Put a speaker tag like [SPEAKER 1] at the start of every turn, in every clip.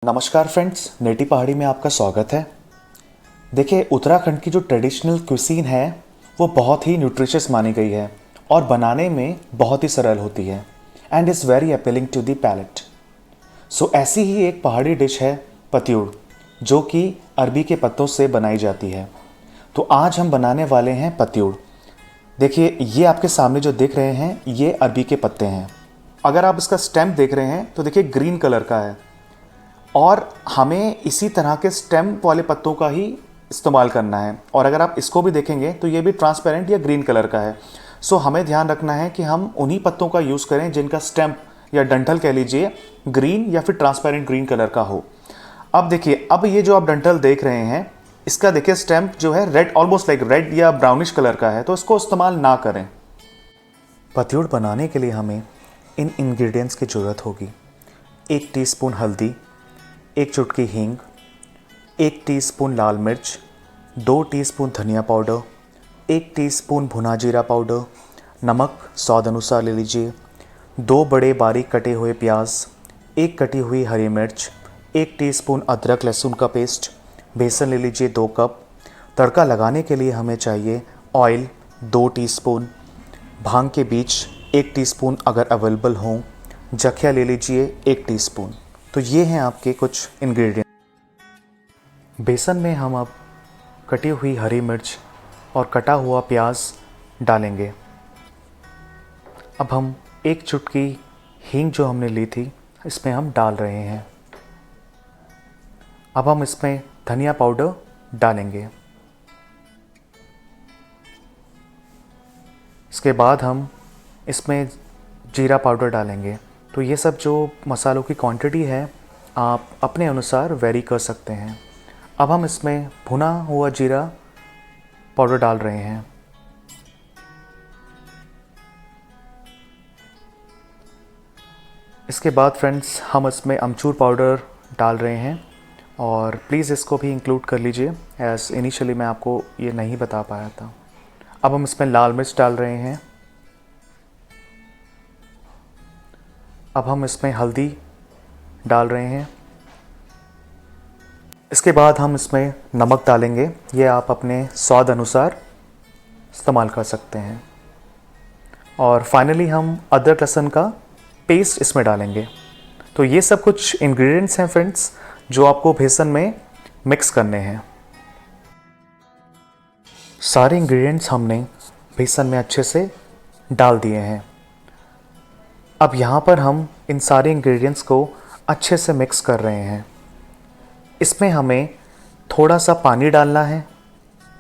[SPEAKER 1] नमस्कार फ्रेंड्स, नेटी पहाड़ी में आपका स्वागत है। देखिए, उत्तराखंड की जो ट्रेडिशनल क्विसीन है वो बहुत ही न्यूट्रिशियस मानी गई है और बनाने में बहुत ही सरल होती है and is very appealing to the palate. So ऐसी ही एक पहाड़ी डिश है पत्यूड़, जो कि अरबी के पत्तों से बनाई जाती है। तो आज हम बनाने वाले हैं पत्यूड़। देखिए, ये आपके सामने जो दिख रहे हैं ये अरबी के पत्ते हैं। अगर आप इसका स्टेम देख रहे हैं तो देखिए ग्रीन कलर का है और हमें इसी तरह के स्टेम वाले पत्तों का ही इस्तेमाल करना है। और अगर आप इसको भी देखेंगे तो ये भी ट्रांसपेरेंट या ग्रीन कलर का है। सो हमें ध्यान रखना है कि हम उन्हीं पत्तों का यूज़ करें जिनका स्टेम या डंठल कह लीजिए ग्रीन या फिर ट्रांसपेरेंट ग्रीन कलर का हो। अब देखिए, अब ये जो आप डंठल देख रहे हैं इसका देखिए स्टेम जो है रेड, ऑलमोस्ट लाइक रेड या ब्राउनिश कलर का है, तो इसको इस्तेमाल ना करें। पत्यूड़ बनाने के लिए हमें इन इंग्रेडिएंट्स की ज़रूरत होगी। 1 टीस्पून हल्दी, 1 चुटकी हींग, 1 टीस्पून लाल मिर्च, 2 टीस्पून धनिया पाउडर, 1 टीस्पून भुना जीरा पाउडर, नमक स्वाद अनुसार ले लीजिए, 2 बड़े बारीक कटे हुए प्याज, 1 कटी हुई हरी मिर्च, 1 टीस्पून अदरक लहसुन का पेस्ट, बेसन ले लीजिए 2 कप। तड़का लगाने के लिए हमें चाहिए ऑयल 2 टीस्पून, भांग के बीज 1 टीस्पून अगर अवेलेबल हों, जखिया ले लीजिए 1 टीस्पून। तो ये हैं आपके कुछ इंग्रेडिएंट। बेसन में हम अब कटी हुई हरी मिर्च और कटा हुआ प्याज डालेंगे। अब हम 1 चुटकी हींग जो हमने ली थी इसमें हम डाल रहे हैं। अब हम इसमें धनिया पाउडर डालेंगे। इसके बाद हम इसमें जीरा पाउडर डालेंगे। तो ये सब जो मसालों की क्वांटिटी है आप अपने अनुसार वेरी कर सकते हैं। अब हम इसमें भुना हुआ जीरा पाउडर डाल रहे हैं। इसके बाद फ्रेंड्स हम इसमें अमचूर पाउडर डाल रहे हैं और प्लीज़ इसको भी इंक्लूड कर लीजिए, एज इनिशियली मैं आपको ये नहीं बता पाया था। अब हम इसमें लाल मिर्च डाल रहे हैं। अब हम इसमें हल्दी डाल रहे हैं। इसके बाद हम इसमें नमक डालेंगे, ये आप अपने स्वाद अनुसार इस्तेमाल कर सकते हैं। और फाइनली हम अदरक लहसुन का पेस्ट इसमें डालेंगे। तो ये सब कुछ इंग्रेडिएंट्स हैं फ्रेंड्स जो आपको बेसन में मिक्स करने हैं। सारे इंग्रेडिएंट्स हमने बेसन में अच्छे से डाल दिए हैं। अब यहाँ पर हम इन सारे इंग्रेडिएंट्स को अच्छे से मिक्स कर रहे हैं। इसमें हमें थोड़ा सा पानी डालना है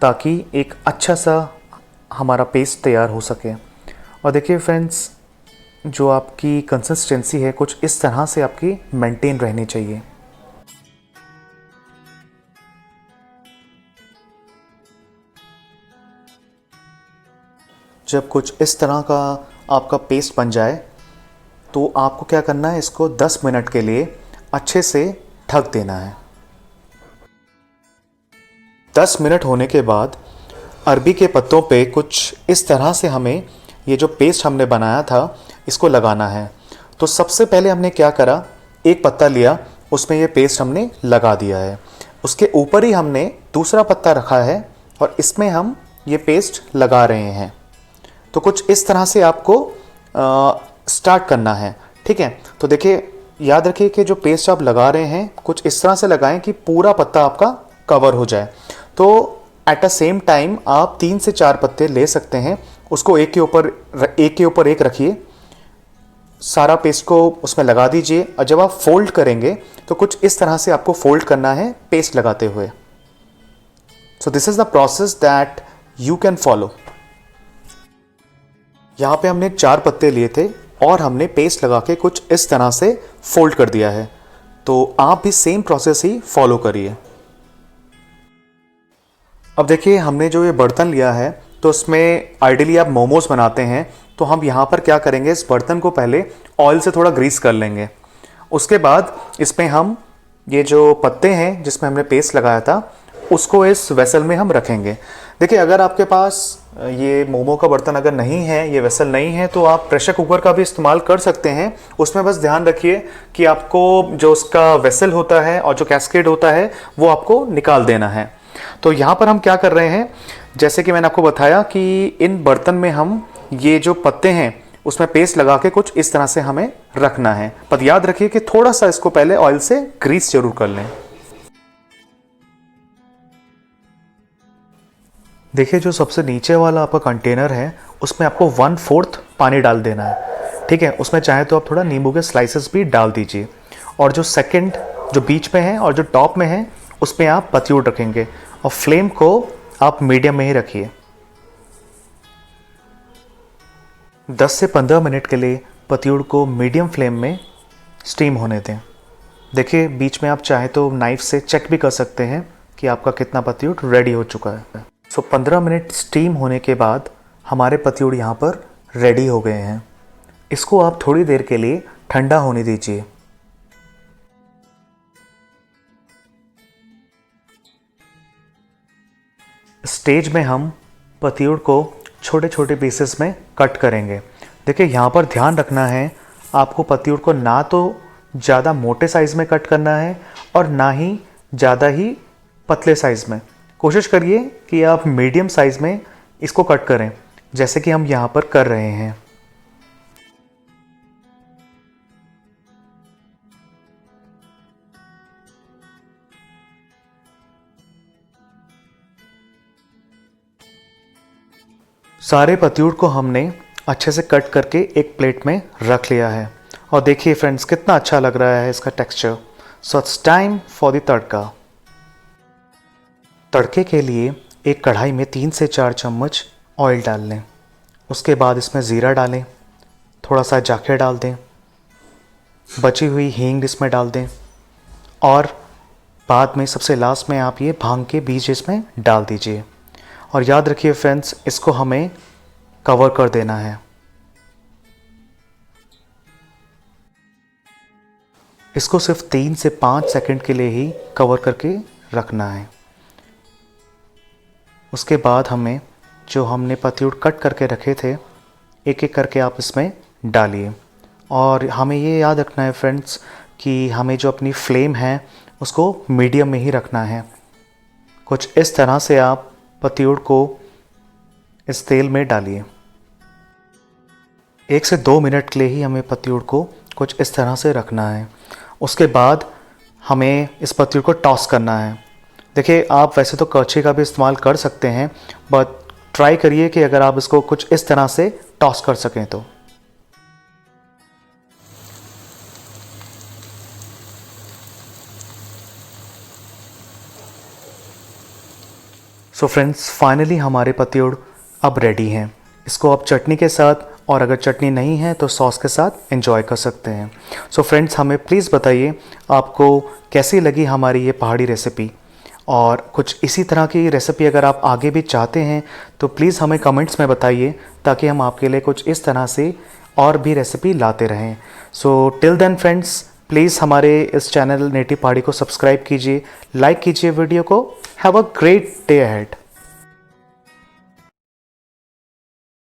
[SPEAKER 1] ताकि एक अच्छा सा हमारा पेस्ट तैयार हो सके। और देखिए फ्रेंड्स, जो आपकी कंसिस्टेंसी है कुछ इस तरह से आपकी मेंटेन रहनी चाहिए। जब कुछ इस तरह का आपका पेस्ट बन जाए तो आपको क्या करना है, इसको 10 मिनट के लिए अच्छे से ढक देना है। 10 मिनट होने के बाद अरबी के पत्तों पे कुछ इस तरह से हमें ये जो पेस्ट हमने बनाया था इसको लगाना है। तो सबसे पहले हमने क्या करा, एक पत्ता लिया, उसमें ये पेस्ट हमने लगा दिया है। उसके ऊपर ही हमने दूसरा पत्ता रखा है और इसमें हम ये पेस्ट लगा रहे हैं। तो कुछ इस तरह से आपको स्टार्ट करना है, ठीक है। तो देखिए, याद रखिए कि जो पेस्ट आप लगा रहे हैं कुछ इस तरह से लगाएं कि पूरा पत्ता आपका कवर हो जाए। तो एट अ सेम टाइम आप 3 से 4 पत्ते ले सकते हैं, उसको एक के ऊपर एक रखिए, सारा पेस्ट को उसमें लगा दीजिए और जब आप फोल्ड करेंगे तो कुछ इस तरह से आपको फोल्ड करना है पेस्ट लगाते हुए। So this is the process that you can follow. यहाँ पे हमने 4 पत्ते लिए थे और हमने पेस्ट लगा के कुछ इस तरह से फोल्ड कर दिया है। तो आप भी सेम प्रोसेस ही फॉलो करिए। अब देखिए, हमने जो ये बर्तन लिया है तो उसमें आइडियली आप मोमोज बनाते हैं, तो हम यहाँ पर क्या करेंगे, इस बर्तन को पहले ऑयल से थोड़ा ग्रीस कर लेंगे। उसके बाद इसमें हम ये जो पत्ते हैं जिसमें हमने पेस्ट लगाया था उसको इस वेसल में हम रखेंगे। देखिए, अगर आपके पास ये मोमो का बर्तन अगर नहीं है, ये वेसल नहीं है, तो आप प्रेशर कुकर का भी इस्तेमाल कर सकते हैं। उसमें बस ध्यान रखिए कि आपको जो उसका वेसल होता है और जो कैस्केड होता है वो आपको निकाल देना है। तो यहाँ पर हम क्या कर रहे हैं, जैसे कि मैंने आपको बताया कि इन बर्तन में हम ये जो पत्ते हैं उसमें पेस्ट लगा के कुछ इस तरह से हमें रखना है। पर याद रखिए कि थोड़ा सा इसको पहले ऑयल से ग्रीस जरूर कर लें। देखिए जो सबसे नीचे वाला आपका कंटेनर है उसमें आपको 1/4 पानी डाल देना है, ठीक है। उसमें चाहे तो आप थोड़ा नींबू के स्लाइसेस भी डाल दीजिए। और जो सेकंड जो बीच में है और जो टॉप में है उसमें आप पतियूड़ रखेंगे और फ्लेम को आप मीडियम में ही रखिए। 10 से 15 मिनट के लिए पतियूड़ को मीडियम फ्लेम में स्टीम होने दें। देखिए बीच में आप चाहे तो नाइफ से चेक भी कर सकते हैं कि आपका कितना पतियूड़ रेडी हो चुका है। 15 मिनट स्टीम होने के बाद हमारे पतियूड़ यहाँ पर रेडी हो गए हैं। इसको आप थोड़ी देर के लिए ठंडा होने दीजिए। स्टेज में हम पतियूड़ को छोटे छोटे पीसेस में कट करेंगे। देखिए यहाँ पर ध्यान रखना है, आपको पतियूड़ को ना तो ज़्यादा मोटे साइज़ में कट करना है और ना ही ज़्यादा ही पतले साइज़ में। कोशिश करिए कि आप मीडियम साइज़ में इसको कट करें, जैसे कि हम यहाँ पर कर रहे हैं। सारे पतियूड़ को हमने अच्छे से कट करके एक प्लेट में रख लिया है और देखिए फ्रेंड्स कितना अच्छा लग रहा है इसका texture. So it's time for the tadka. तड़के के लिए एक कढ़ाई में 3 से 4 चम्मच ऑयल डाल लें। उसके बाद इसमें ज़ीरा डालें, थोड़ा सा जाखे डाल दें, बची हुई हींग इसमें डाल दें और बाद में सबसे लास्ट में आप ये भांग के बीज इसमें डाल दीजिए। और याद रखिए फ्रेंड्स, इसको हमें कवर कर देना है। इसको सिर्फ 3 से 5 सेकंड के लिए ही कवर करके रखना है। उसके बाद हमें जो हमने पतियूड़ कट करके रखे थे एक एक करके आप इसमें डालिए। और हमें ये याद रखना है फ्रेंड्स कि हमें जो अपनी फ्लेम है उसको मीडियम में ही रखना है। कुछ इस तरह से आप पतियूड़ को इस तेल में डालिए। 1 से 2 मिनट के लिए ही हमें पतियूड़ को कुछ इस तरह से रखना है। उसके बाद हमें इस पतियूड़ को टॉस करना है। देखिए आप वैसे तो करछी का भी इस्तेमाल कर सकते हैं, बट ट्राई करिए कि अगर आप इसको कुछ इस तरह से टॉस कर सकें तो। सो फ्रेंड्स फाइनली हमारे पतियूड़ अब रेडी हैं। इसको आप चटनी के साथ और अगर चटनी नहीं है तो सॉस के साथ एंजॉय कर सकते हैं। सो फ्रेंड्स हमें प्लीज़ बताइए आपको कैसी लगी हमारी ये पहाड़ी रेसिपी, और कुछ इसी तरह की रेसिपी अगर आप आगे भी चाहते हैं तो प्लीज़ हमें कमेंट्स में बताइए ताकि हम आपके लिए कुछ इस तरह से और भी रेसिपी लाते रहें। So till then friends please हमारे इस चैनल नेटिव पहाड़ी को सब्सक्राइब कीजिए, लाइक कीजिए वीडियो को। Have a great day ahead.